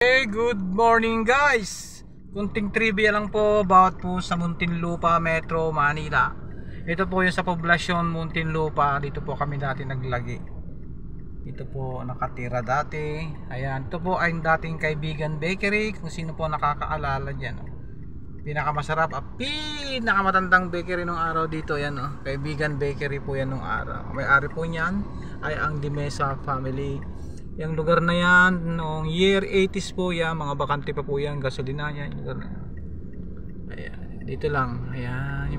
Hey, good morning guys. Kunting trivia lang po about po sa Muntinlupa, Metro Manila. Ito po yung sa poblasyon Muntinlupa. Dito po kami dati naglagi. Dito po nakatira dati. Ayan, ito po ay dating Kaibigan Bakery. Kung sino po nakakaalala dyan, pinakamasarap at pinakamatandang bakery nung araw dito. Yan, Kaibigan Bakery po yan nung araw. May-ari po niyan ay ang Dimesa family. Yung lugar na yan noong year 80s po yan, mga bakante pa po yan, gasolina yan, lugar na yan. Ayan, dito lang. Ayan,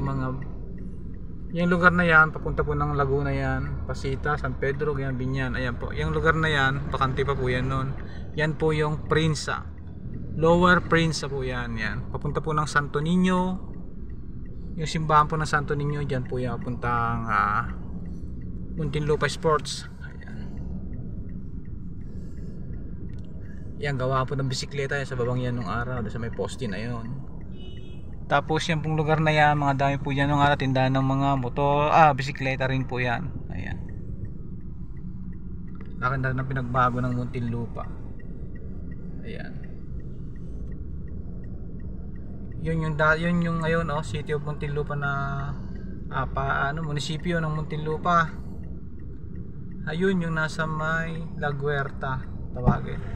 yung lugar na yan, papunta po ng Laguna yan, Pasita, San Pedro, yan, Binyan. Ayan po, yung lugar na yan, bakante pa po yan noon. Yan po yung Prinsa, Lower Prinsa po yan, yan. Papunta po ng Santo Niño. Yung simbahan po ng Santo Niño, dyan po yan, puntang Muntinlupa Sports. Yan, gawa po ng bisikleta yan sa babang yan nung araw, sa may poste na yon. Tapos yan pong lugar na yan, mga dami po yan nung araw, tindahan ng mga motor, bisikleta rin po yan. Ayan, laki na rin ang pinagbago ng Muntinlupa. Ayan, yun yung ngayon, City of Muntinlupa na munisipyo ng Muntinlupa. Ayun yung nasa may La Huerta tawagin.